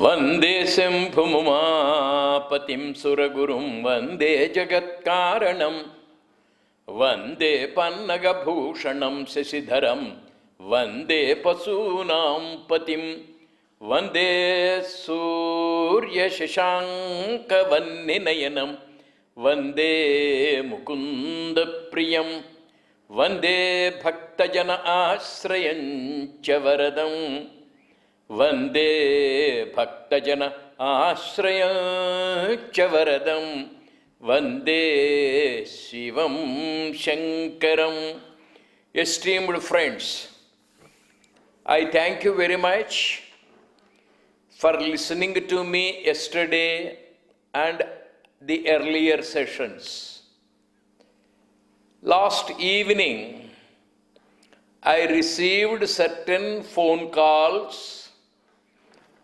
वंदे शंभुमुमापतिं सुरगुरुं वंदे जगत्कारणं वंदे पन्नगभूषणं शशिधरं वंदे पशूनां पतिं वंदे सूर्यशशाङ्कवह्निनयनं वंदे मुकुन्दप्रियं वंदे भक्तजन आश्रयं च वरदं वंदे भक्तजन आश्रयं च वरदं वंदे शिवं शंकरं. Esteemed friends, I thank you very much for listening to me yesterday and the earlier sessions. Last evening, I received certain phone calls,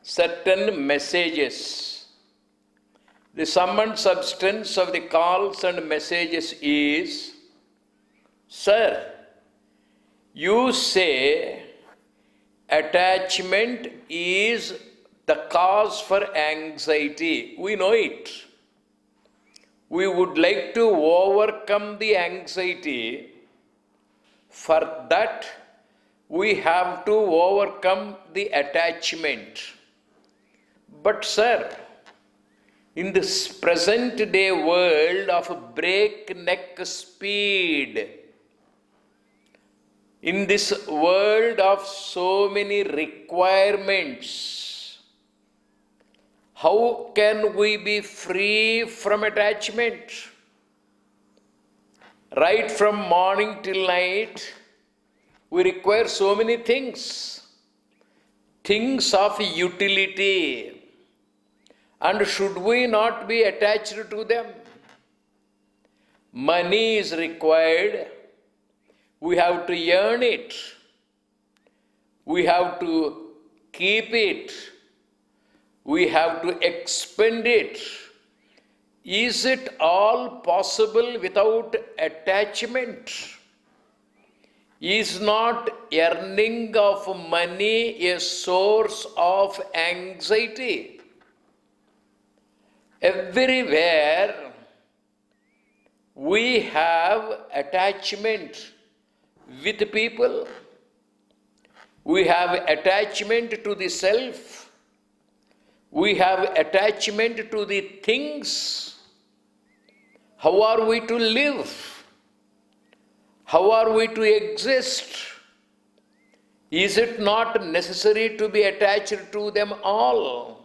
certain messages. The sum and substance of the calls and messages is, Sir, you say attachment is the cause for anxiety. We know it. We would like to overcome the anxiety. For that, we have to overcome the attachment. But sir, in this present day world of breakneck speed, in this world of so many requirements, how can we be free from attachment? Right from morning till night, we require so many things, things of utility. And should we not be attached to them? Money is required. We have to earn it. We have to keep it. We have to expend it. Is it all possible without attachment? Is not earning of money a source of anxiety? Everywhere we have attachment with people. We have attachment to the self. We have attachment to the things. How are we to live? How are we to exist? Is it not necessary to be attached to them all?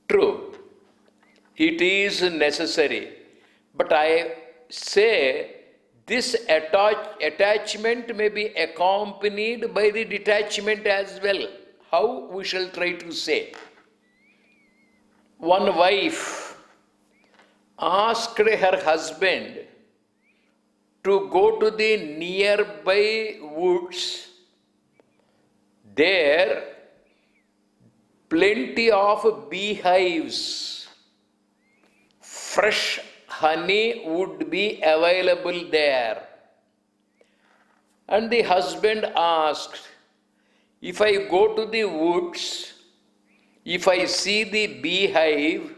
True, it is necessary. But I say this attachment may be accompanied by the detachment as well. How? We shall try to say. One wife asked her husband to go to the nearby woods. There, plenty of beehives, fresh honey would be available there. And the husband asked, if I go to the woods, if I see the beehive,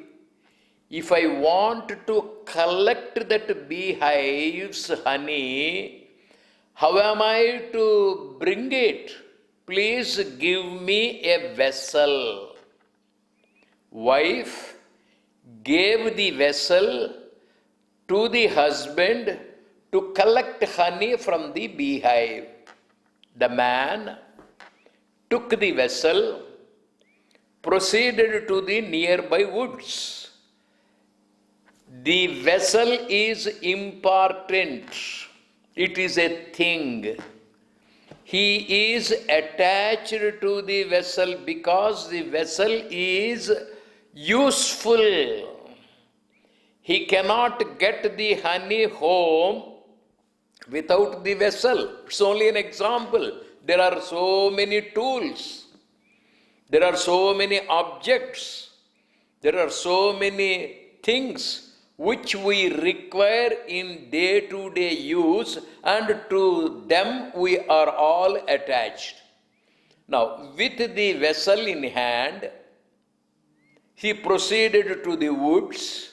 if I want to collect that beehive's honey, how am I to bring it? Please give me a vessel. Wife gave the vessel to the husband to collect honey from the beehive. The man took the vessel, proceeded to the nearby woods. The vessel is important. It is a thing. He is attached to the vessel because the vessel is useful. He cannot get the honey home without the vessel. It's only an example. There are so many tools. There are so many objects. There are so many things which we require in day-to-day use, and to them we are all attached. Now, with the vessel in hand, he proceeded to the woods.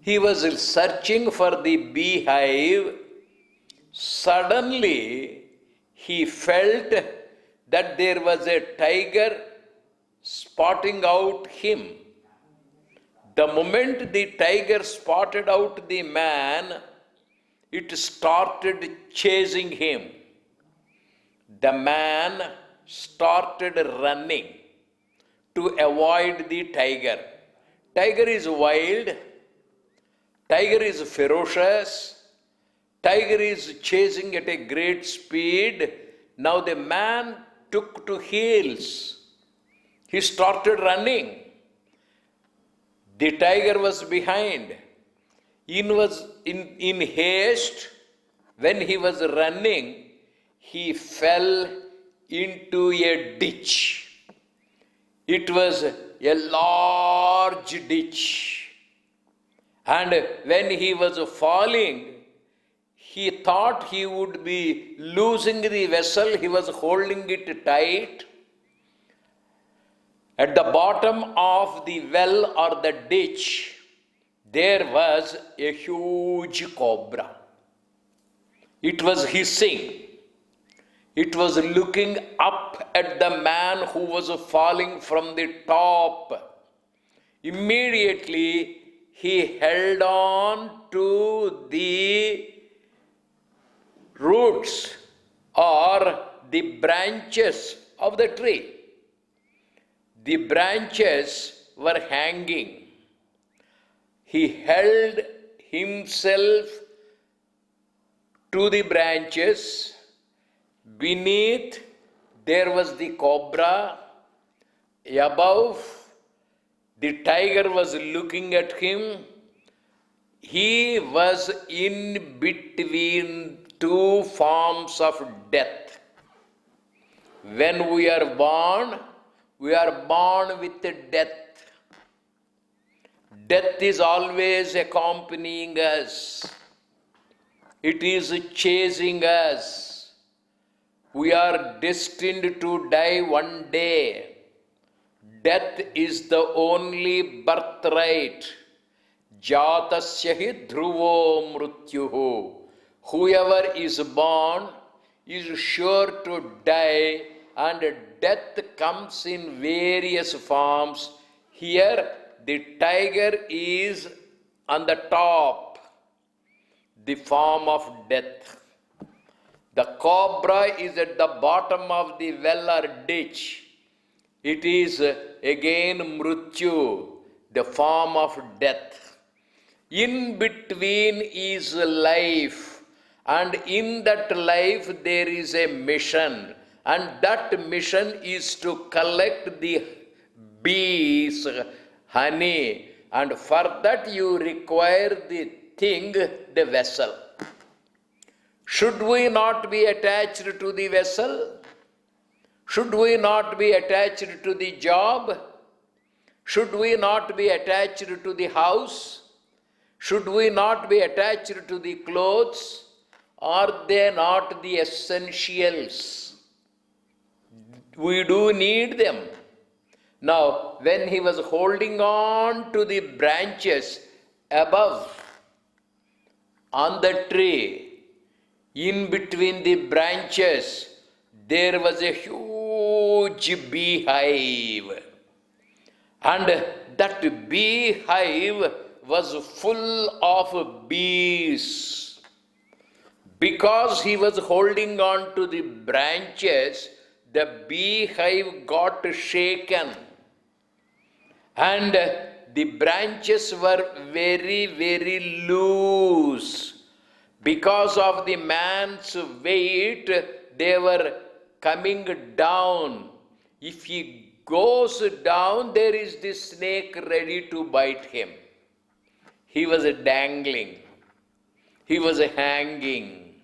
He was searching for the beehive. Suddenly, he felt that there was a tiger spotting out him. The moment the tiger spotted out the man, it started chasing him. The man started running to avoid the tiger. Tiger is wild. Tiger is ferocious. Tiger is chasing at a great speed. Now the man took to heels. He started running. The tiger was behind. In haste, when he was running, he fell into a ditch. It was a large ditch. And when he was falling, he thought he would be losing the vessel. He was holding it tight. At the bottom of the well or the ditch, there was a huge cobra. It was hissing. It was looking up at the man who was falling from the top. Immediately, he held on to the roots or the branches of the tree. The branches were hanging. He held himself to the branches. Beneath, there was the cobra. Above, the tiger was looking at him. He was in between two forms of death. When we are born with death. Death is always accompanying us. It is chasing us. We are destined to die one day. Death is the only birthright. Jatasya hi dhruvo mrutyuhu. Whoever is born is sure to die, and death comes in various forms. Here, the tiger is on the top, the form of death. The cobra is at the bottom of the well or ditch. It is again mrityu, the form of death. In between is life, and in that life there is a mission, and that mission is to collect the bees, honey, and for that you require the thing, the vessel. Should we not be attached to the vessel? Should we not be attached to the job? Should we not be attached to the house? Should we not be attached to the clothes? Are they not the essentials? We do need them. Now, when he was holding on to the branches above on the tree, in between the branches, there was a huge beehive. And that beehive was full of bees. Because he was holding on to the branches, the beehive got shaken. And the branches were very, very loose. Because of the man's weight, they were coming down. If he goes down, there is the snake ready to bite him. He was dangling. He was hanging.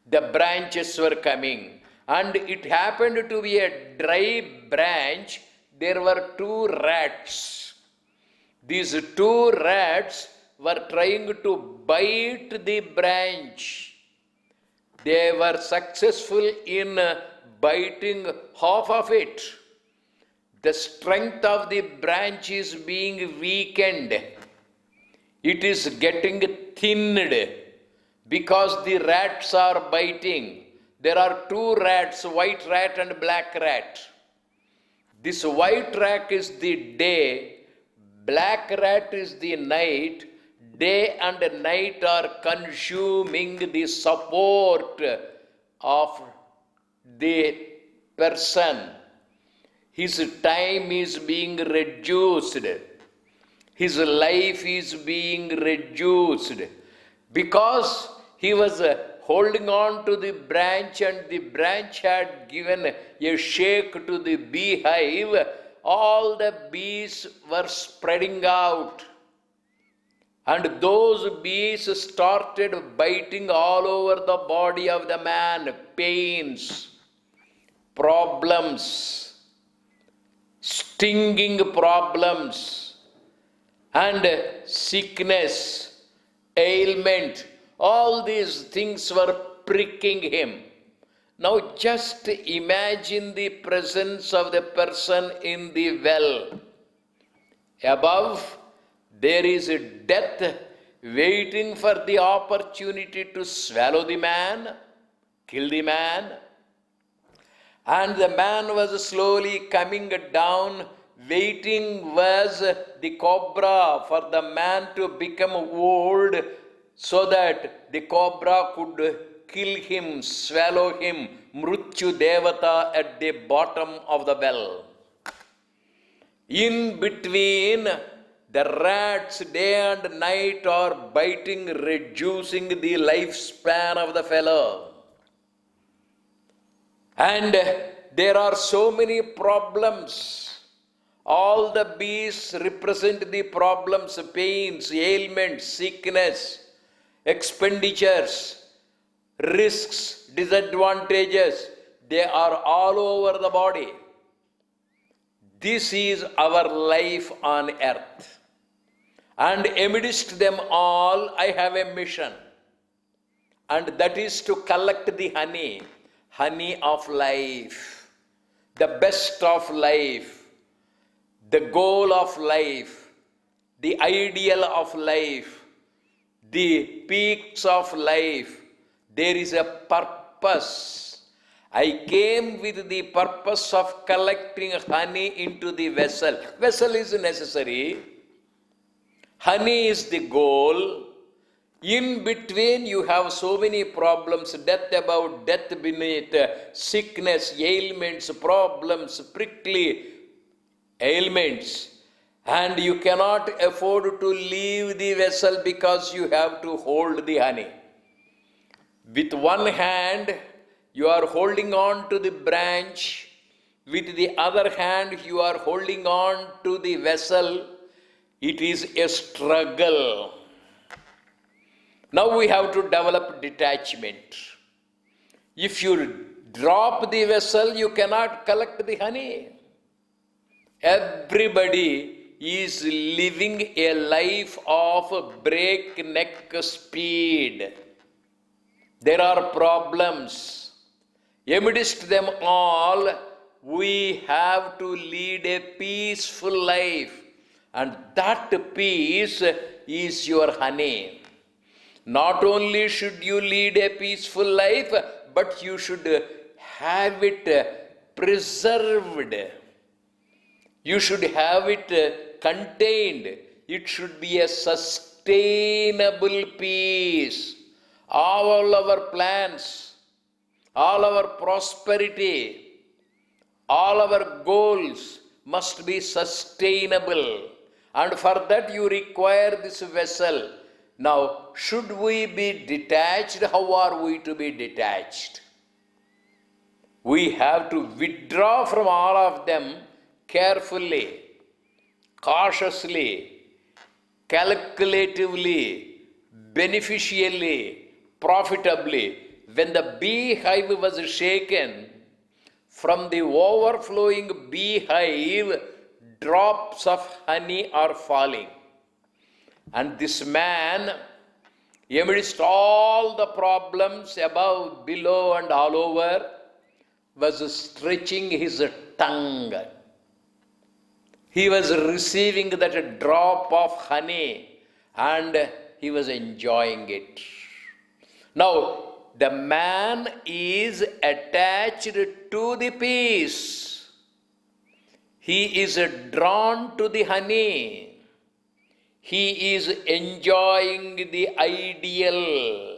The branches were coming. And it happened to be a dry branch. There were two rats. These two rats were trying to bite the branch. They were successful in biting half of it. The strength of the branch is being weakened. It is getting thinned because the rats are biting. There are two rats, white rat and black rat. This white rat is the day, black rat is the night. Day and night are consuming the support of the person. His time is being reduced. His life is being reduced because he was holding on to the branch and the branch had given a shake to the beehive. All the bees were spreading out. And those bees started biting all over the body of the man. Pains, problems, stinging problems, and sickness, ailment. All these things were pricking him. Now just imagine the presence of the person in the well. Above, there is a death waiting for the opportunity to swallow the man, kill the man. And the man was slowly coming down. Waiting was the cobra for the man to become old so that the cobra could kill him, swallow him, Mrityu Devata at the bottom of the well. In between, the rats day and night are biting, reducing the lifespan of the fellow. And there are so many problems. All the bees represent the problems, pains, ailments, sickness, expenditures, risks, disadvantages. They are all over the body. This is our life on earth. And amidst them all, I have a mission. And that is to collect the honey of life, the best of life, the goal of life, the ideal of life, the peaks of life. There is a purpose. I came with the purpose of collecting honey into the vessel. Vessel is necessary. Honey is the goal. In between, you have so many problems, death above, death beneath, sickness, ailments, problems, prickly ailments. And you cannot afford to leave the vessel because you have to hold the honey. With one hand, you are holding on to the branch. With the other hand, you are holding on to the vessel. It is a struggle. Now we have to develop detachment. If you drop the vessel, you cannot collect the honey. Everybody is living a life of breakneck speed. There are problems. Amidst them all, we have to lead a peaceful life. And that peace is your honey. Not only should you lead a peaceful life, but you should have it preserved. You should have it contained. It should be a sustainable peace. All our plans, all our prosperity, all our goals must be sustainable. And for that you require this vessel. Now, should we be detached? How are we to be detached? We have to withdraw from all of them carefully, cautiously, calculatively, beneficially, profitably. When the beehive was shaken, from the overflowing beehive, drops of honey are falling. And this man, amidst all the problems above, below, and all over, was stretching his tongue. He was receiving that drop of honey and he was enjoying it. Now, the man is attached to the peace. He is drawn to the honey. He is enjoying the ideal.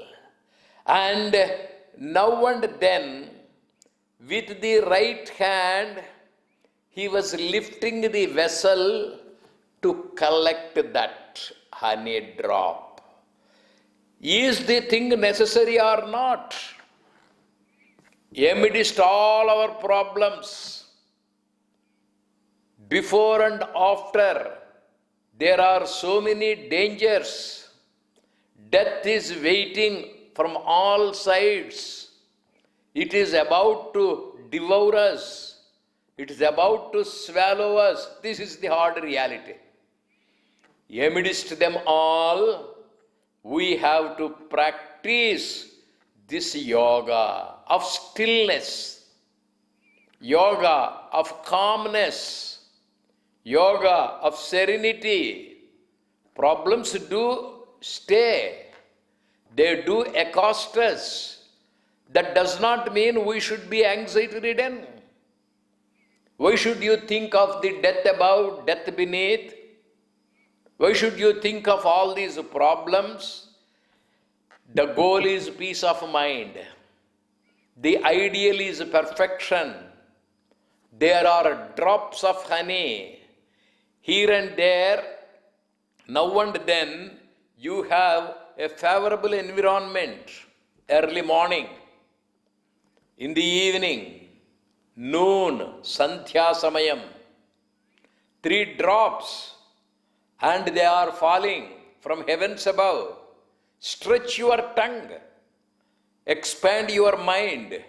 And now and then, with the right hand, he was lifting the vessel to collect that honey drop. Is the thing necessary or not? Amidst all our problems, before and after, there are so many dangers. Death is waiting from all sides. It is about to devour us. It is about to swallow us. This is the hard reality. Amidst them all, we have to practice this yoga of stillness, yoga of calmness, yoga of serenity. Problems do stay. They do accost us. That does not mean we should be anxiety-ridden. Why should you think of the death above, death beneath? Why should you think of all these problems? The goal is peace of mind. The ideal is perfection. There are drops of honey. Here and there, now and then, you have a favorable environment. Early morning, in the evening, noon, Sandhya Samayam. 3 drops. And they are falling from heavens above. Stretch your tongue, expand your mind,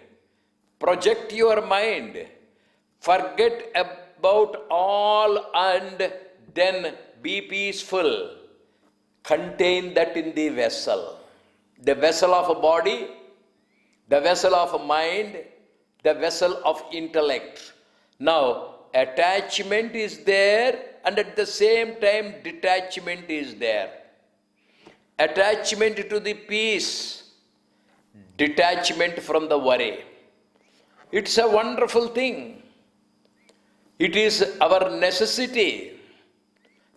project your mind, forget about all and then be peaceful. Contain that in the vessel of a body, the vessel of a mind, the vessel of intellect. Now, attachment is there, and at the same time, detachment is there. Attachment to the peace, detachment from the worry. It's a wonderful thing. It is our necessity.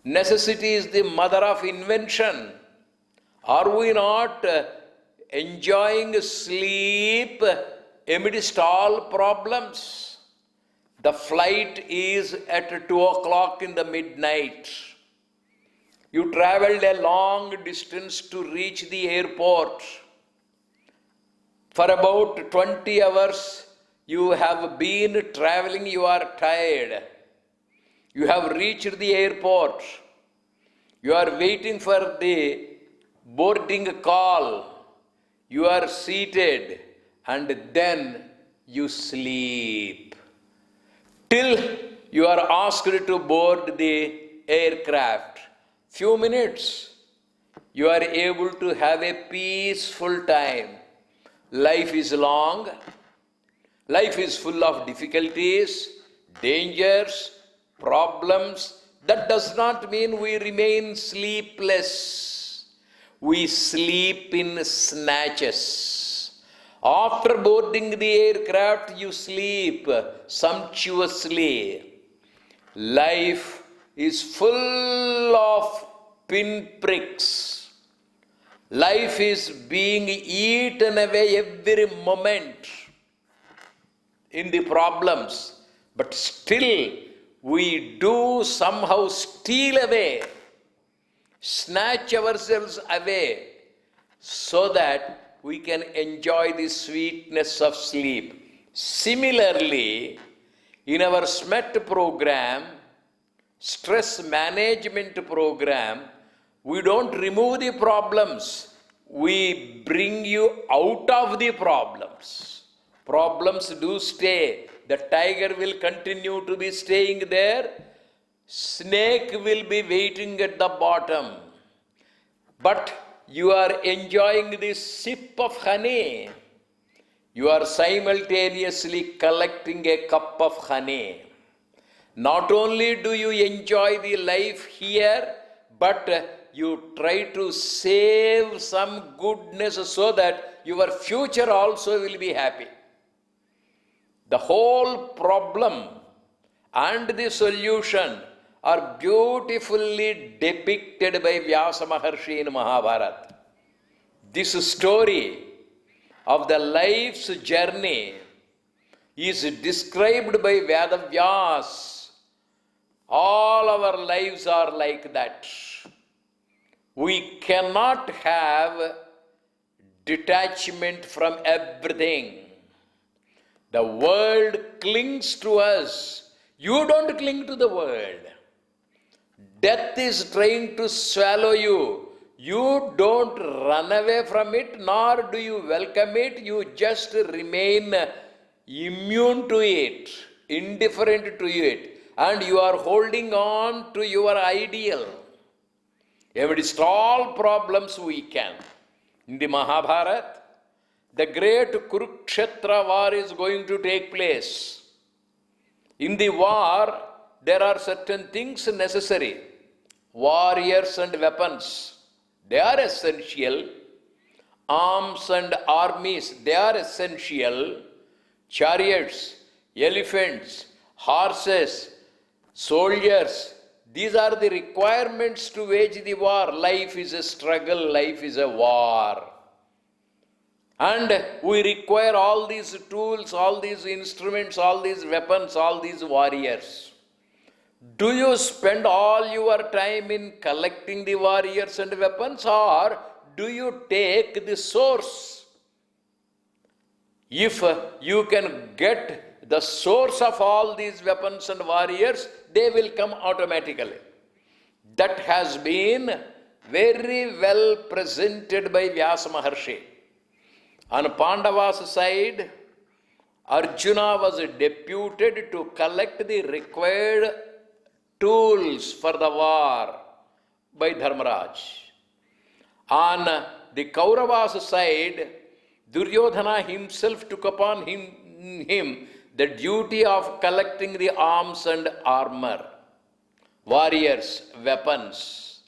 Necessity is the mother of invention. Are we not enjoying sleep amidst all problems? The flight is at 2 o'clock in the midnight. You traveled a long distance to reach the airport. For about 20 hours, you have been traveling, you are tired. You have reached the airport. You are waiting for the boarding call. You are seated and then you sleep. Till you are asked to board the aircraft. Few minutes, you are able to have a peaceful time. Life is long. Life is full of difficulties, dangers, problems. That does not mean we remain sleepless. We sleep in snatches. After boarding the aircraft, you sleep sumptuously. Life is full of pinpricks. Life is being eaten away every moment in the problems. But still, we do somehow steal away, snatch ourselves away, so that we can enjoy the sweetness of sleep. Similarly, in our SMET program, stress management program, we don't remove the problems. We bring you out of the problems. Problems do stay. The tiger will continue to be staying there. snake will be waiting at the bottom. But you are enjoying this sip of honey. You are simultaneously collecting a cup of honey. Not only do you enjoy the life here, but you try to save some goodness so that your future also will be happy. The whole problem and the solution are beautifully depicted by Vyasa Maharshi in Mahabharata. This story of the life's journey is described by Vedavyas. All our lives are like that. We cannot have detachment from everything. The world clings to us. You don't cling to the world. Death is trying to swallow you. You don't run away from it, nor do you welcome it. You just remain immune to it, indifferent to it. And you are holding on to your ideal. Amidst all problems we can. In the Mahabharata, the great Kurukshetra war is going to take place. In the war, there are certain things necessary. Warriors and weapons, they are essential. Arms and armies, they are essential. Chariots, elephants, horses, soldiers, these are the requirements to wage the war. Life is a struggle, life is a war. And we require all these tools, all these instruments, all these weapons, all these warriors. Do you spend all your time in collecting the warriors and weapons, or do you take the source? If you can get the source of all these weapons and warriors, they will come automatically. That has been very well presented by Vyasa Maharshi. On Pandava's side, Arjuna was deputed to collect the required tools for the war by Dharmaraj. On the Kauravas side, Duryodhana himself took upon him the duty of collecting the arms and armor, warriors, weapons.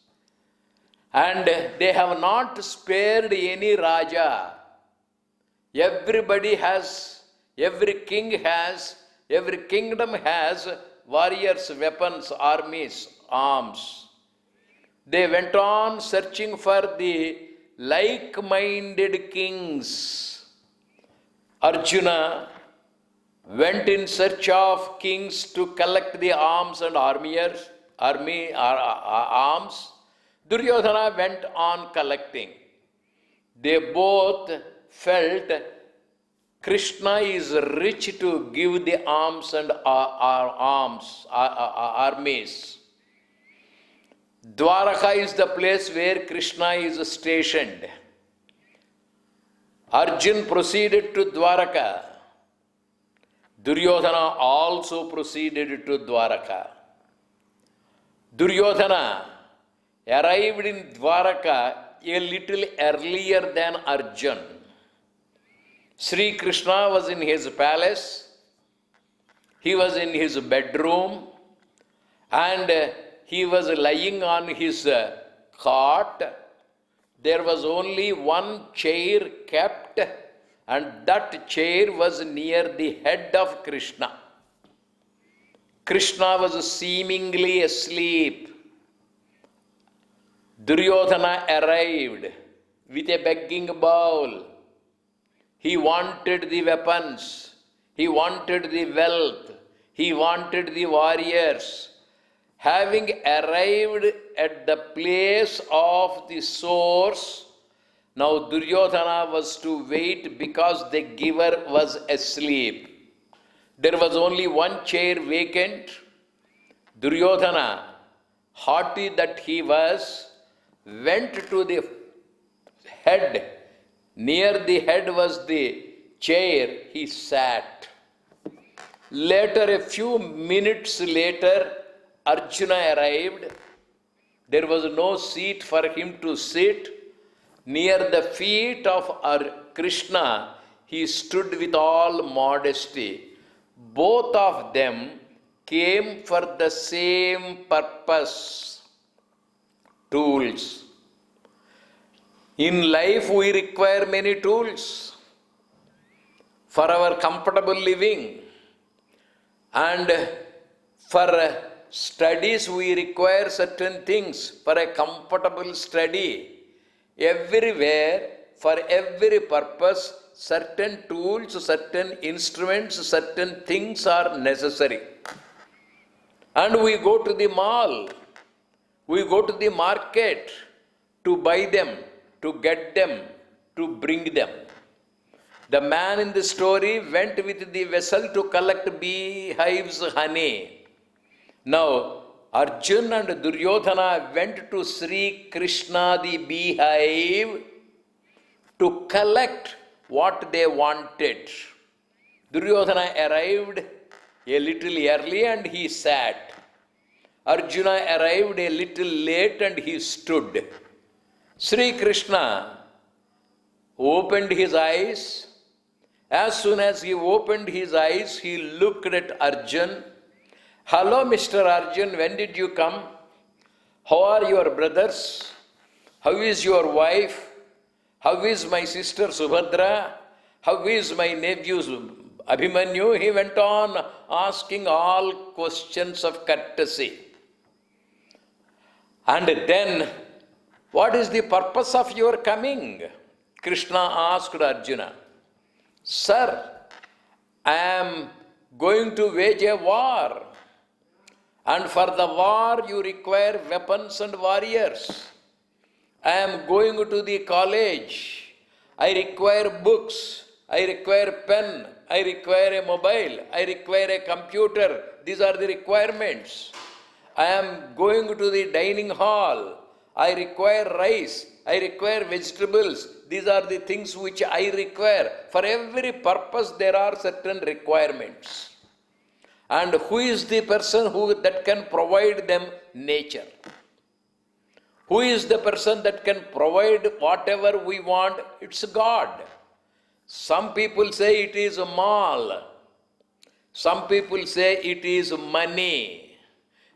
And they have not spared any Raja. Everybody has, every king has, every kingdom has warriors, weapons, armies, arms. They went on searching for the like-minded kings. Arjuna went in search of kings to collect the arms and arms. Duryodhana went on collecting. They both felt Krishna is rich to give the arms and armies. Dwaraka is the place where Krishna is stationed. Arjun proceeded to Dwaraka. Duryodhana also proceeded to Dwaraka. Duryodhana arrived in Dwaraka a little earlier than Arjun. Sri Krishna was in his palace, he was in his bedroom, and he was lying on his cot. There was only one chair kept, and that chair was near the head of Krishna. Krishna was seemingly asleep. Duryodhana arrived with a begging bowl. He wanted the weapons, he wanted the wealth, he wanted the warriors. Having arrived at the place of the source, now Duryodhana was to wait because the giver was asleep. There was only one chair vacant. Duryodhana, haughty that he was, went to the head. Near the head was the chair. He sat. Later, a few minutes later, Arjuna arrived. There was no seat for him to sit. Near the feet of Krishna, he stood with all modesty. Both of them came for the same purpose. Tools. In life, we require many tools for our comfortable living. And for studies, we require certain things for a comfortable study. Everywhere, for every purpose, certain tools, certain instruments, certain things are necessary. And we go to the mall, we go to the market to buy them, to get them, to bring them. The man in the story went with the vessel to collect beehives honey. Now, Arjuna and Duryodhana went to Sri Krishna the beehive to collect what they wanted. Duryodhana arrived a little early and he sat. Arjuna arrived a little late and he stood. Sri Krishna opened his eyes. As soon as he opened his eyes, he looked at Arjun. Hello, Mr. Arjun, when did you come? How are your brothers? How is your wife? How is my sister Subhadra? How is my nephew Abhimanyu? He went on asking all questions of courtesy. And then, what is the purpose of your coming? Krishna asked Arjuna. Sir, I am going to wage a war. And for the war, you require weapons and warriors. I am going to the college. I require books. I require pen. I require a mobile. I require a computer. These are the requirements. I am going to the dining hall. I require rice. I require vegetables. These are the things which I require. For every purpose, there are certain requirements. And who is the person that can provide them? Nature. Who is the person that can provide whatever we want? It's God. Some people say it is a mall. Some people say it is money.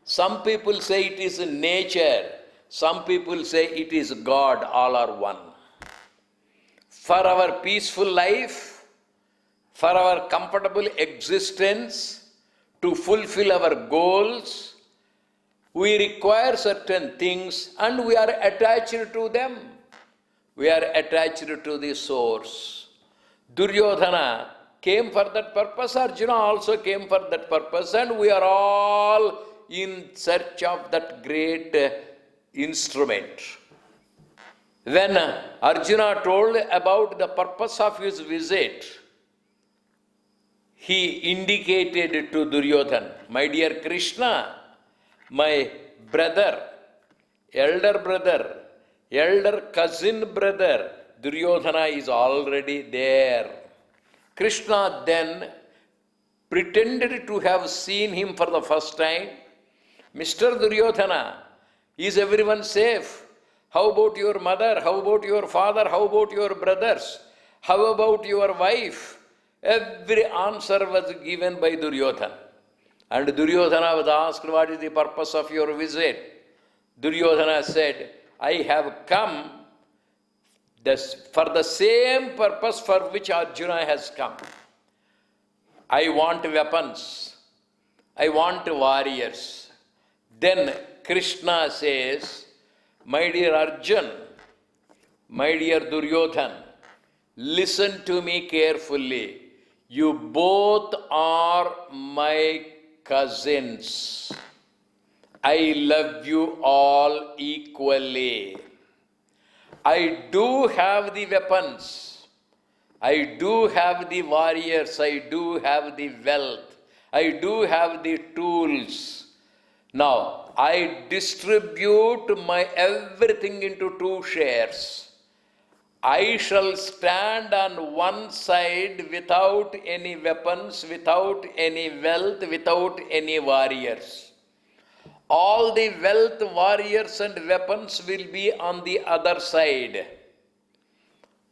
Some people say it is nature. Some people say it is God. All are one. For our peaceful life, for our comfortable existence, to fulfill our goals, we require certain things and we are attached to them. We are attached to the source. Duryodhana came for that purpose. Arjuna also came for that purpose. And we are all in search of that great instrument. When Arjuna told about the purpose of his visit, he indicated to Duryodhana, my dear Krishna, my brother, elder cousin brother, Duryodhana is already there. Krishna then pretended to have seen him for the first time. Mr. Duryodhana, is everyone safe? How about your mother? How about your father? How about your brothers? How about your wife? Every answer was given by Duryodhana. And Duryodhana was asked, what is the purpose of your visit? Duryodhana said, I have come for the same purpose for which Arjuna has come. I want weapons. I want warriors. Then Krishna says, my dear Arjun, my dear Duryodhana, listen to me carefully. You both are my cousins. I love you all equally. I do have the weapons. I do have the warriors. I do have the wealth. I do have the tools. Now, I distribute my everything into 2 shares. I shall stand on one side without any weapons, without any wealth, without any warriors. All the wealth, warriors and weapons will be on the other side.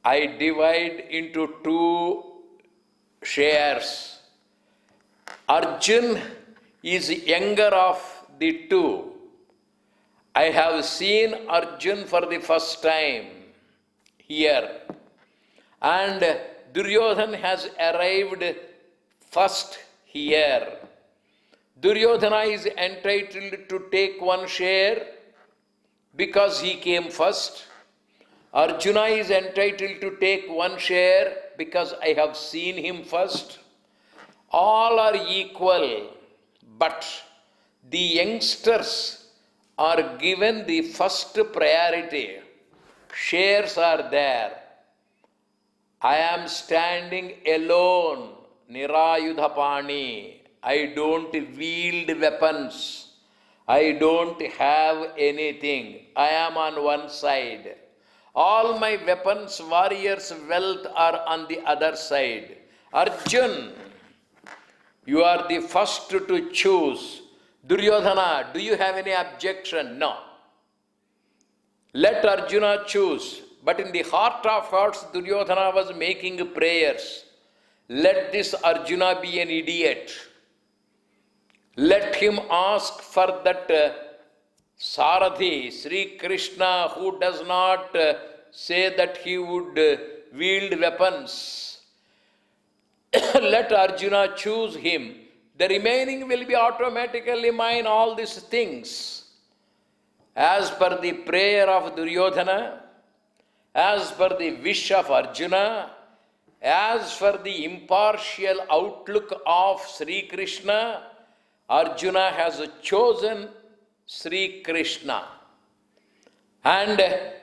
I divide into two shares. Arjun is younger of the two. I have seen Arjun for the first time here. And Duryodhana has arrived first here. Duryodhana is entitled to take one share because he came first. Arjuna is entitled to take one share because I have seen him first. All are equal, but the youngsters are given the first priority. Shares are there. I am standing alone, Nirayudhapani. I don't wield weapons. I don't have anything. I am on one side. All my weapons, warriors, wealth are on the other side. Arjun, you are the first to choose. Duryodhana, do you have any objection? No. Let Arjuna choose. But in the heart of hearts, Duryodhana was making prayers. Let this Arjuna be an idiot. Let him ask for that Sarathi, Sri Krishna, who does not say that he would wield weapons. Let Arjuna choose him. The remaining will be automatically mine, all these things. As per the prayer of Duryodhana, as per the wish of Arjuna, as per the impartial outlook of Sri Krishna, Arjuna has chosen Sri Krishna. And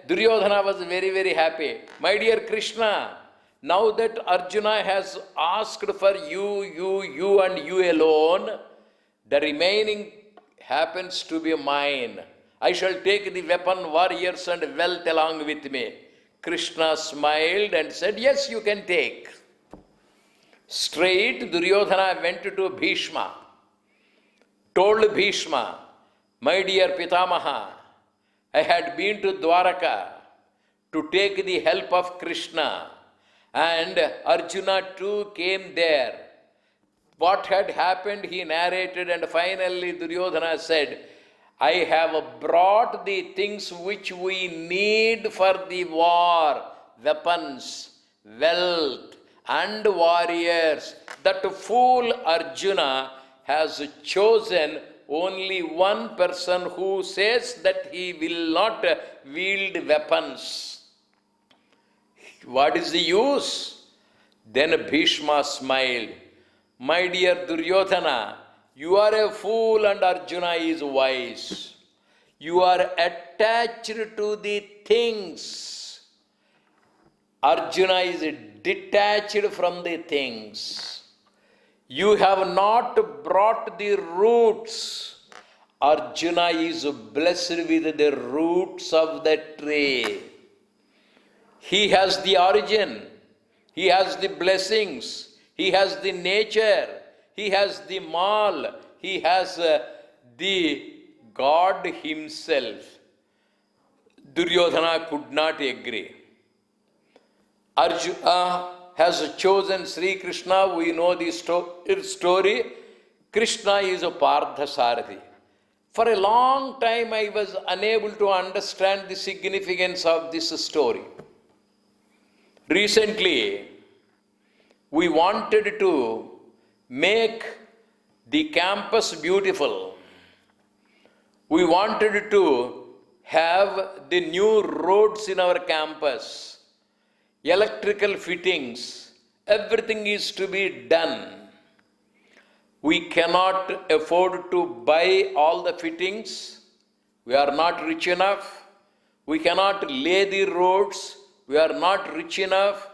Duryodhana was very, very happy. My dear Krishna, now that Arjuna has asked for you and you alone, the remaining happens to be mine. I shall take the weapon, warriors and wealth along with me. Krishna smiled and said, yes, you can take. Straight Duryodhana went to Bhishma, told Bhishma, my dear Pitamaha, I had been to Dwaraka to take the help of Krishna, and Arjuna too came there. What had happened he narrated, and finally Duryodhana said, I have brought the things which we need for the war, weapons, wealth and warriors. That fool Arjuna has chosen only one person who says that he will not wield weapons. What is the use? Then Bhishma smiled. My dear Duryodhana, you are a fool and Arjuna is wise. You are attached to the things. Arjuna is detached from the things. You have not brought the roots. Arjuna is blessed with the roots of the tree. He has the origin. He has the blessings. He has the nature. He has the mal. He has the God himself. Duryodhana could not agree. Arjuna has chosen Sri Krishna. We know the story. Krishna is a Parthasarathi. For a long time I was unable to understand the significance of this story. Recently, we wanted to make the campus beautiful. We wanted to have the new roads in our campus, electrical fittings, everything is to be done. We cannot afford to buy all the fittings. We are not rich enough. We cannot lay the roads. We are not rich enough.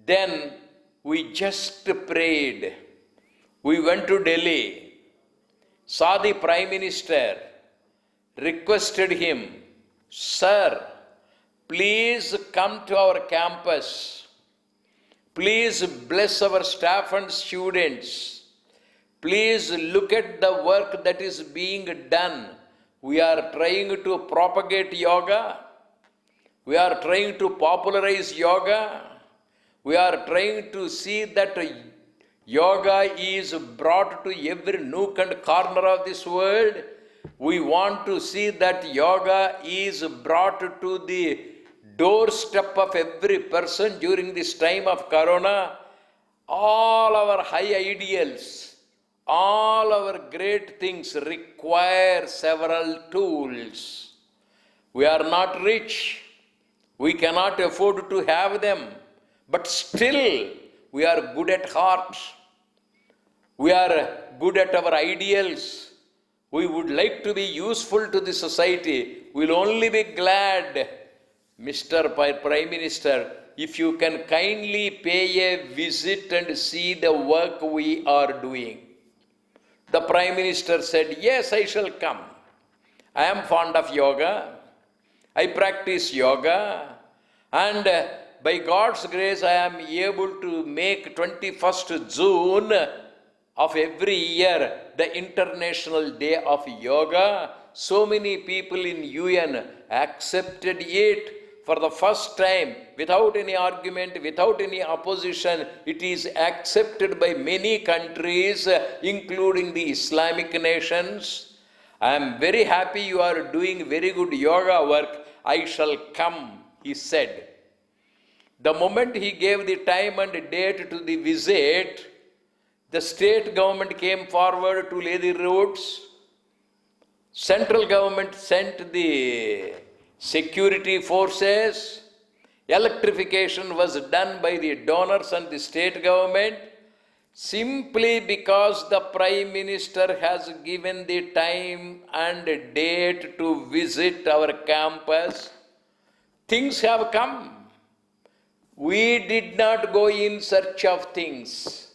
Then we just prayed. We went to Delhi, saw the Prime Minister, requested him, Sir, please come to our campus. Please bless our staff and students. Please look at the work that is being done. We are trying to propagate yoga. We are trying to popularize yoga. We are trying to see that yoga is brought to every nook and corner of this world. We want to see that yoga is brought to the doorstep of every person during this time of Corona. All our high ideals, all our great things require several tools. We are not rich. We cannot afford to have them. But still, we are good at heart. We are good at our ideals. We would like to be useful to the society. We'll only be glad, Mr. Prime Minister, if you can kindly pay a visit and see the work we are doing. The Prime Minister said, yes, I shall come. I am fond of yoga. I practice yoga. And by God's grace, I am able to make 21st June of every year the International Day of Yoga. So many people in UN accepted it for the first time without any argument, without any opposition. It is accepted by many countries, including the Islamic nations. I am very happy you are doing very good yoga work. I shall come, he said. The moment he gave the time and date to the visit, the state government came forward to lay the roads. Central government sent the security forces. Electrification was done by the donors and the state government. Simply because the Prime Minister has given the time and date to visit our campus, things have come. We did not go in search of things.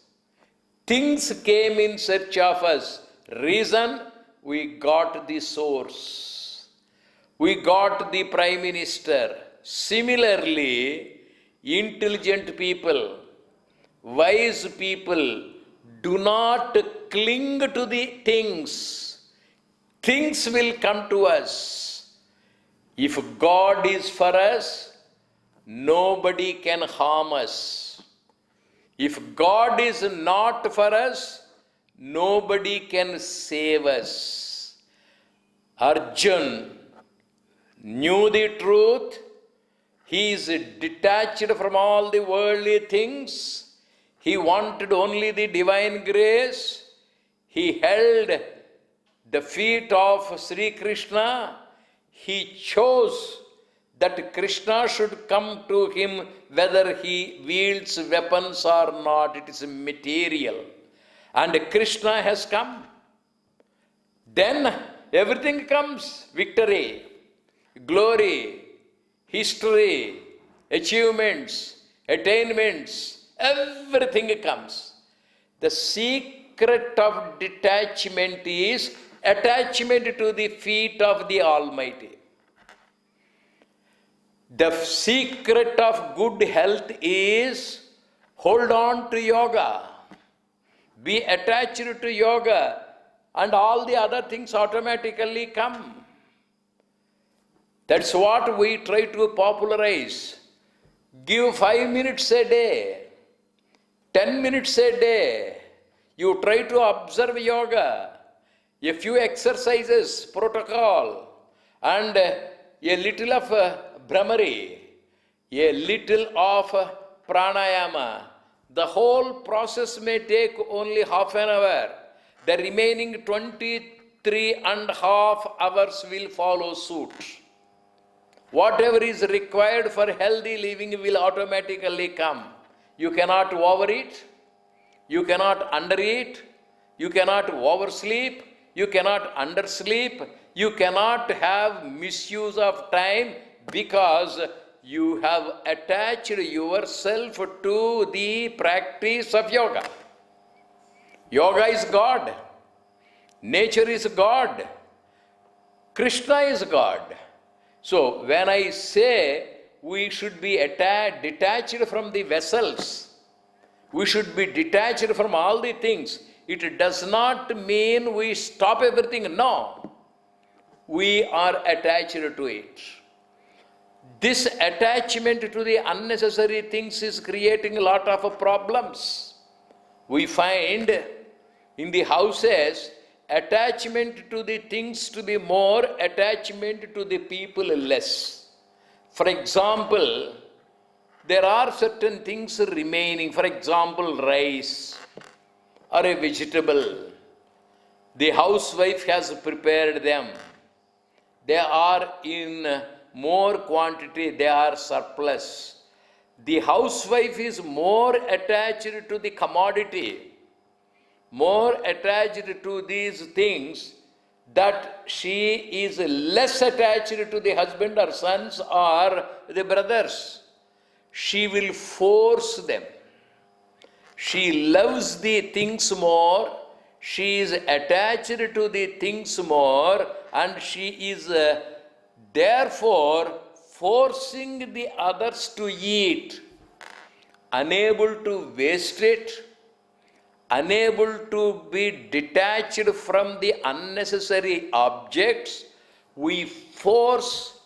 Things came in search of us. Reason? We got the source. We got the Prime Minister. Similarly, intelligent people, wise people, do not cling to the things. Things will come to us. If God is for us, nobody can harm us. If God is not for us, nobody can save us. Arjun knew the truth. He is detached from all the worldly things. He wanted only the divine grace. He held the feet of Sri Krishna. He chose that Krishna should come to him whether he wields weapons or not. It is material. And Krishna has come. Then everything comes. Victory, glory, history, achievements, attainments, everything comes. The secret of detachment is attachment to the feet of the Almighty. The secret of good health is hold on to yoga. Be attached to yoga and all the other things automatically come. That's what we try to popularize. Give 5 minutes a day, 10 minutes a day. You try to observe yoga, a few exercises, protocol, and a little of Brahmari, a little of pranayama. The whole process may take only half an hour. The remaining 23.5 hours will follow suit. Whatever is required for healthy living will automatically come. You cannot overeat, you cannot undereat, you cannot oversleep, you cannot undersleep, you cannot have misuse of time because you have attached yourself to the practice of yoga. Yoga is God. Nature is God. Krishna is God. So when I say we should be detached from the vessels, we should be detached from all the things, it does not mean we stop everything. No. we are attached to it. This attachment to the unnecessary things is creating a lot of problems. We find in the houses attachment to the things to be more, attachment to the people less. For example, there are certain things remaining, for example, rice or a vegetable. The housewife has prepared them. They are in more quantity, they are surplus. The housewife is more attached to the commodity, more attached to these things, that she is less attached to the husband or sons or the brothers. She will force them. She loves the things more, she is attached to the things more, and she is therefore forcing the others to eat, unable to waste it, unable to be detached from the unnecessary objects. We force,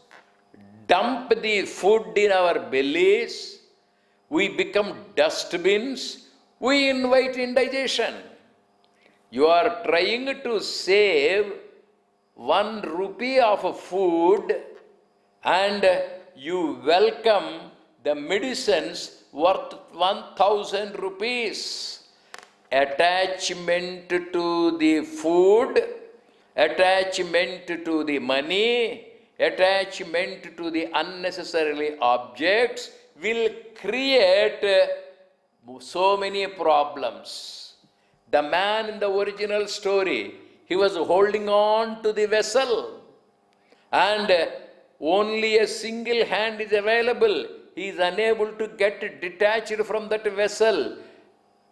dump the food in our bellies, we become dustbins, we invite indigestion. You are trying to save 1 rupee of food and you welcome the medicines worth 1,000 rupees. Attachment to the food, attachment to the money, attachment to the unnecessary objects will create so many problems. The man in the original story, he was holding on to the vessel and only a single hand is available. He is unable to get detached from that vessel.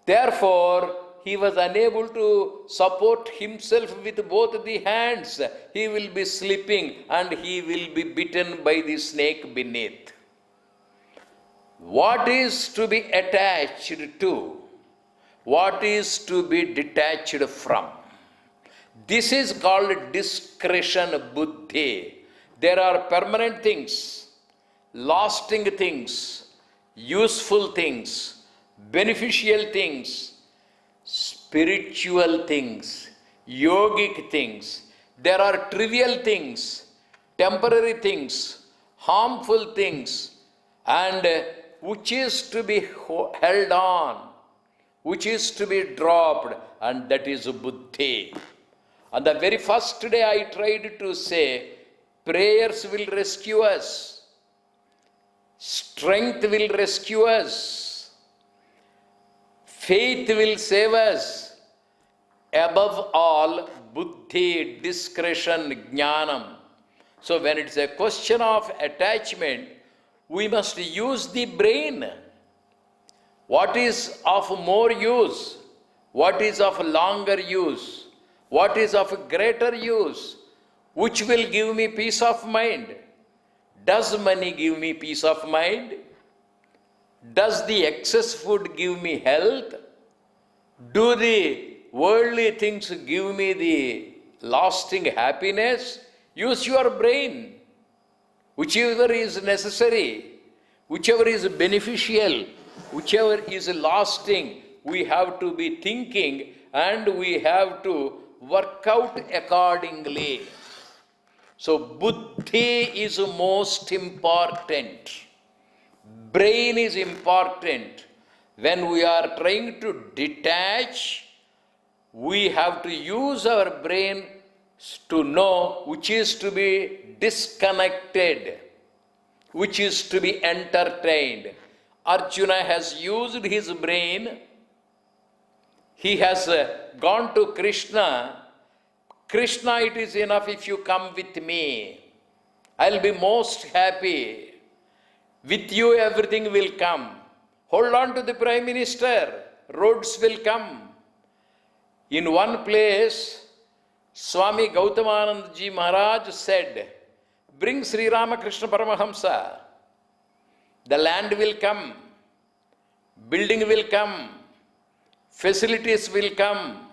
Therefore, he was unable to support himself with both the hands. He will be slipping and he will be bitten by the snake beneath. What is to be attached to? What is to be detached from? This is called discretion buddhi. There are permanent things, lasting things, useful things, beneficial things, spiritual things, yogic things. There are trivial things, temporary things, harmful things, and which is to be held on, which is to be dropped, and that is buddhi. On the very first day I tried to say, prayers will rescue us, strength will rescue us, faith will save us. Above all, buddhi, discretion, jnanam. So when it's a question of attachment, we must use the brain. What is of more use? What is of longer use? What is of greater use? Which will give me peace of mind? Does money give me peace of mind? Does the excess food give me health? Do the worldly things give me the lasting happiness? Use your brain. Whichever is necessary, whichever is beneficial, whichever is lasting, we have to be thinking and we have to work out accordingly. So buddhi is most important. Brain is important. When we are trying to detach, we have to use our brain to know which is to be disconnected, which is to be entertained. Arjuna has used his brain. He has gone to Krishna. Krishna, it is enough if you come with me. I'll be most happy. With you, everything will come. Hold on to the Prime Minister. Roads will come. In one place, Swami Gautamananda Ji Maharaj said, bring Sri Ramakrishna Paramahamsa. The land will come. Building will come. Facilities will come.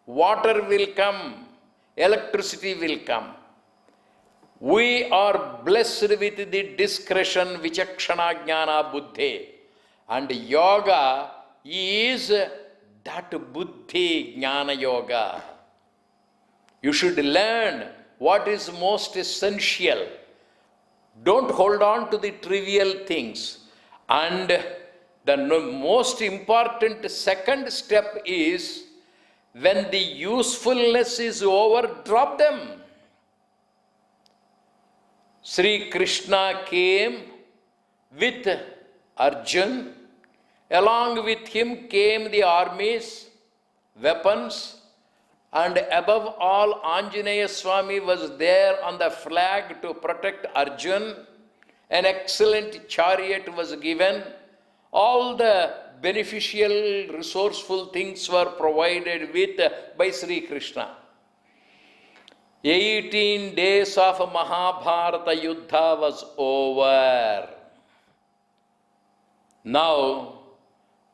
Water will come. Electricity will come. We are blessed with the discretion, vichakshana jnana buddhi. And yoga is that buddhi jnana yoga. You should learn what is most essential. Don't hold on to the trivial things. And the most important second step is when the usefulness is over, drop them. Sri Krishna came with Arjun. Along with him came the armies, weapons, and above all, Anjaneya Swami was there on the flag to protect Arjun. An excellent chariot was given. All the beneficial, resourceful things were provided with by Sri Krishna. 18 days of Mahabharata Yuddha was over. Now,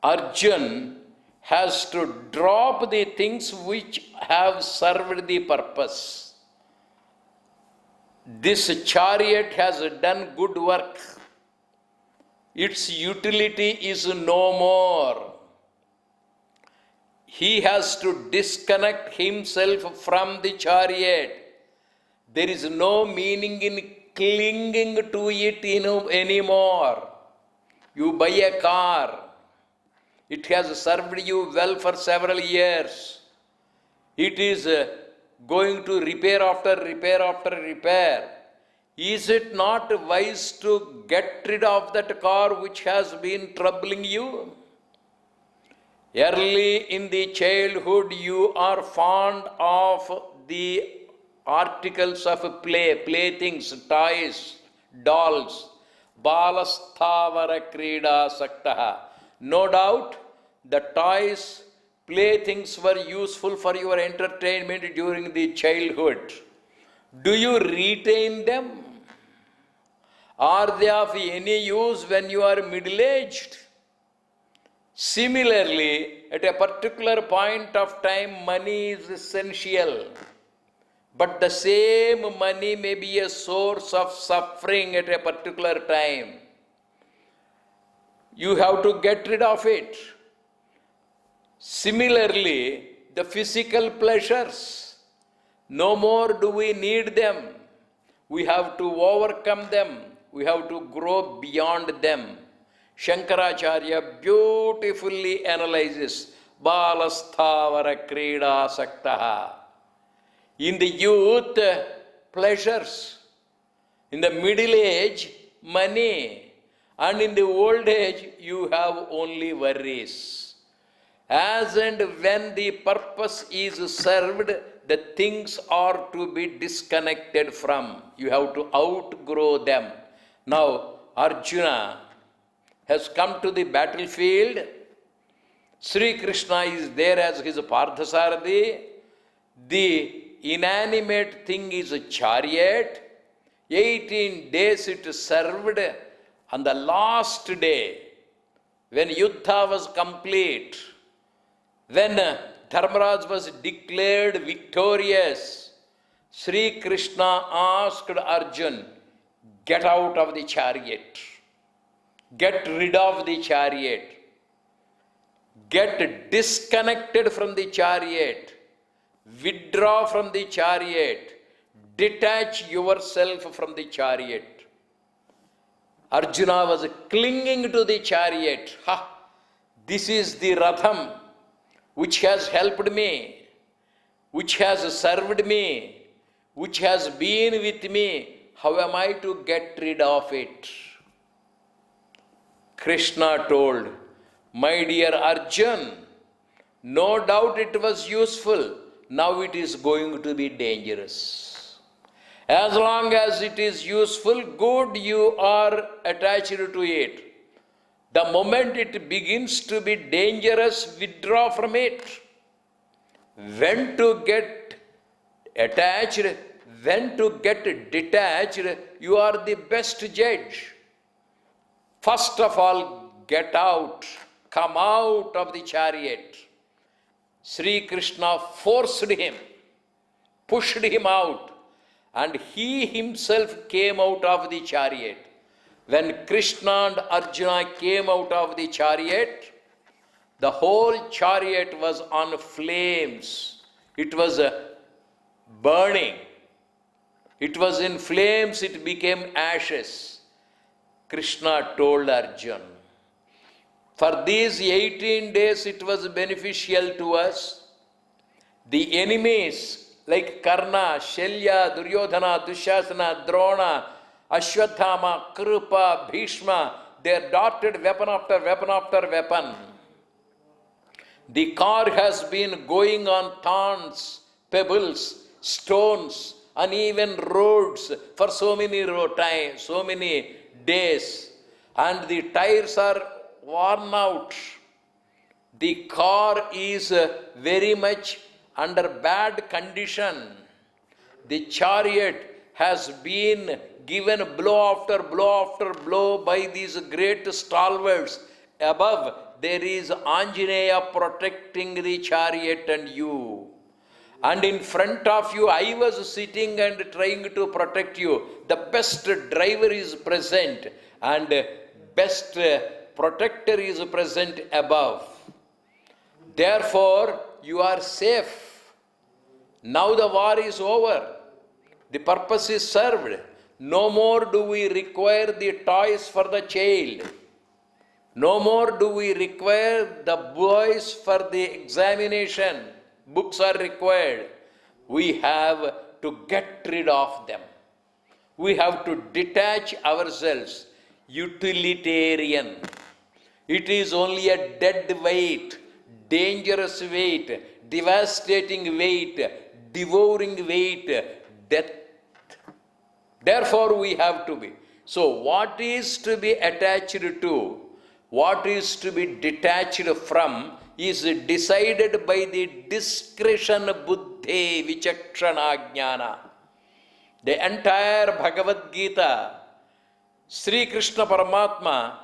Arjun has to drop the things which have served the purpose. This chariot has done good work. Its utility is no more. He has to disconnect himself from the chariot. There is no meaning in clinging to it anymore. You buy a car. It has served you well for several years. It is going to repair after repair after repair. Is it not wise to get rid of that car which has been troubling you? Early in the childhood, you are fond of the articles of play, playthings, toys, dolls. Balasthavara krida saktaha. No doubt, the toys, playthings were useful for your entertainment during the childhood. Do you retain them? Are they of any use when you are middle-aged? Similarly, at a particular point of time, money is essential. But the same money may be a source of suffering at a particular time. You have to get rid of it. Similarly, the physical pleasures, no more do we need them. We have to overcome them. We have to grow beyond them. Shankaracharya beautifully analyzes Balasthavara krida saktaha. In the youth, pleasures. In the middle age, money. And in the old age, you have only worries. As and when the purpose is served, the things are to be disconnected from. You have to outgrow them. Now, Arjuna has come to the battlefield. Sri Krishna is there as his Parthasarathi. The inanimate thing is a chariot. 18 days it served. On the last day, when Yuddha was complete, when Dharmaraj was declared victorious, Sri Krishna asked Arjun, get out of the chariot. Get rid of the chariot. Get disconnected from the chariot. Withdraw from the chariot. Detach yourself from the chariot. Arjuna was clinging to the chariot. This is the Ratham which has helped me, which has served me, which has been with me. How am I to get rid of it? Krishna told, my dear Arjun, no doubt it was useful. Now it is going to be dangerous. As long as it is useful, good, you are attached to it. The moment it begins to be dangerous, withdraw from it. When to get attached, when to get detached, you are the best judge. First of all, get out, come out of the chariot. Sri Krishna forced him, pushed him out, and he himself came out of the chariot. When Krishna and Arjuna came out of the chariot, the whole chariot was on flames. It was burning. It was in flames, it became ashes. Krishna told Arjuna, for these 18 days it was beneficial to us. The enemies like Karna, Shalya, Duryodhana, Dushasana, Drona, Ashwatthama, Krupa, Bhishma, they darted weapon after weapon after weapon. The car has been going on thorns, pebbles, stones, uneven roads for so many days, and the tires are worn out. The car is very much under bad condition. The chariot has been given blow after blow after blow by these great stalwarts. Above there is Anjaneya protecting the chariot and you. And in front of you, I was sitting and trying to protect you. The best driver is present and best protector is present above. Therefore, you are safe. Now the war is over. The purpose is served. No more do we require the toys for the child. No more do we require the boys for the examination. Books are required. We have to get rid of them. We have to detach ourselves. Utilitarian. It is only a dead weight, dangerous weight, devastating weight, devouring weight, death. Therefore, we have to be. So, what is to be attached to, what is to be detached from, is decided by the discretion buddhi vichakshana jnana. The entire Bhagavad Gita, Sri Krishna Paramatma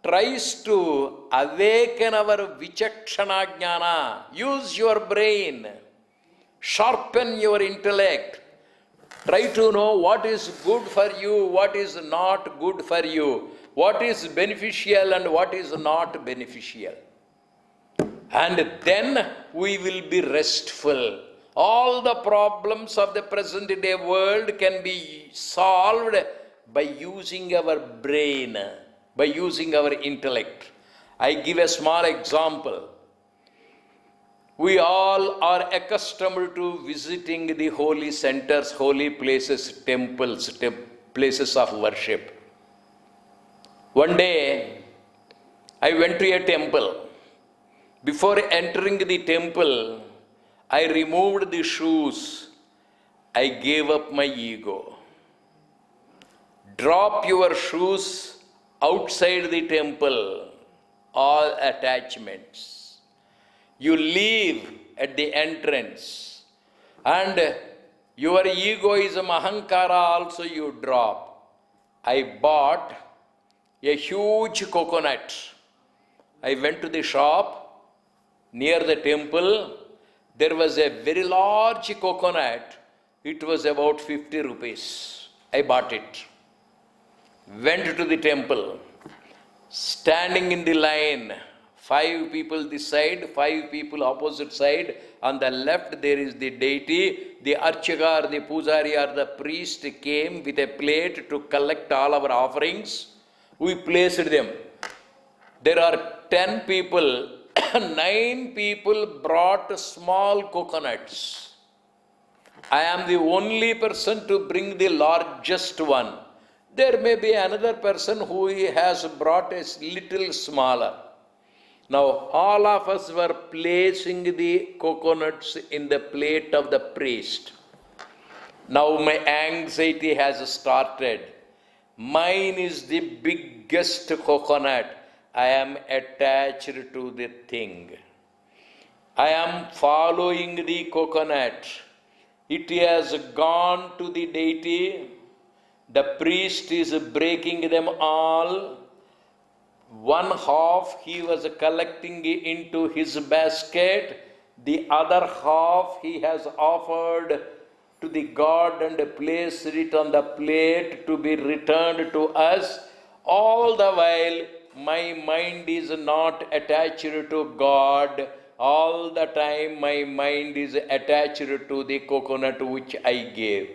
tries to awaken our vichakshana jnana. Use your brain, sharpen your intellect, try to know what is good for you, what is not good for you, what is beneficial and what is not beneficial. And then we will be restful. All the problems of the present day world can be solved by using our brain, by using our intellect. I give a small example. We all are accustomed to visiting the holy centers, holy places, temples, places of worship. One day, I went to a temple. Before entering the temple, I removed the shoes. I gave up my ego. Drop your shoes outside the temple, all attachments. You leave at the entrance, and your egoism, ahankara also you drop. I bought a huge coconut. I went to the shop near the temple. There was a very large coconut. It was about 50 rupees. I bought it. Went to the temple. Standing in the line, 5 people this side, 5 people opposite side. On the left there is the deity. The archaka or the pujari or the priest came with a plate to collect all our offerings. We placed them. There are 10 people. 9 people brought small coconuts. I am the only person to bring the largest one. There may be another person who has brought a little smaller. Now, all of us were placing the coconuts in the plate of the priest. Now, my anxiety has started. Mine is the biggest coconut. I am attached to the thing. I am following the coconut. It has gone to the deity. The priest is breaking them all. One half he was collecting into his basket. The other half he has offered to the God and placed it on the plate to be returned to us. All the while, my mind is not attached to God. All the time, my mind is attached to the coconut which I gave.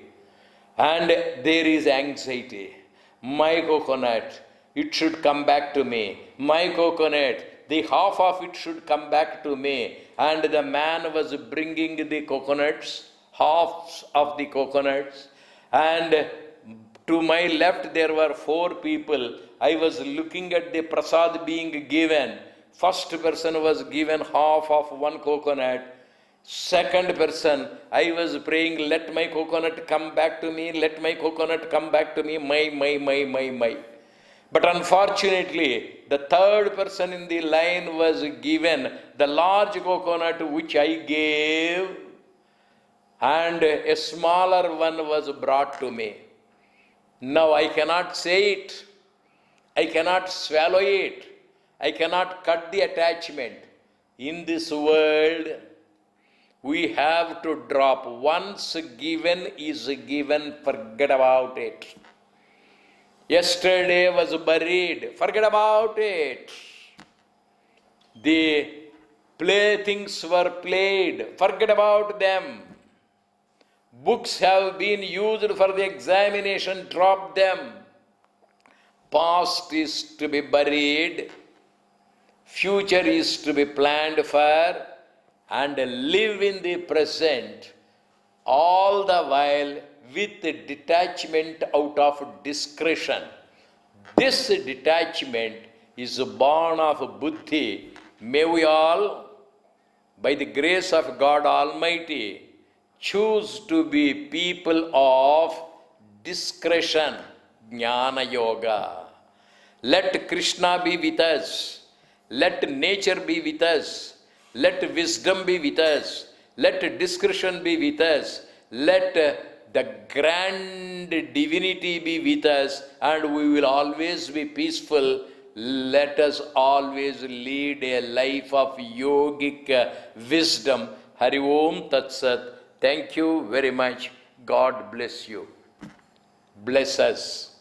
And there is anxiety. My coconut, it should come back to me. My coconut, the half of it should come back to me. And the man was bringing the coconuts, halves of the coconuts. And to my left, there were 4 people. I was looking at the prasad being given. First person was given half of one coconut. Second person, I was praying, let my coconut come back to me, let my coconut come back to me, my. But unfortunately, the third person in the line was given the large coconut which I gave, and a smaller one was brought to me. Now I cannot say it, I cannot swallow it, I cannot cut the attachment. In this world, we have to drop. Once given is given, forget about it. Yesterday was buried, forget about it. The playthings were played, forget about them. Books have been used for the examination, drop them. Past is to be buried, future is to be planned for, and live in the present, all the while with detachment out of discretion. This detachment is born of buddhi. May we all, by the grace of God Almighty, choose to be people of discretion, jnana yoga. Let Krishna be with us. Let nature be with us. Let wisdom be with us. Let discretion be with us. Let the grand divinity be with us, and we will always be peaceful. Let us always lead a life of yogic wisdom. Hari Om Tat Sat. Thank you very much. God bless you. Bless us.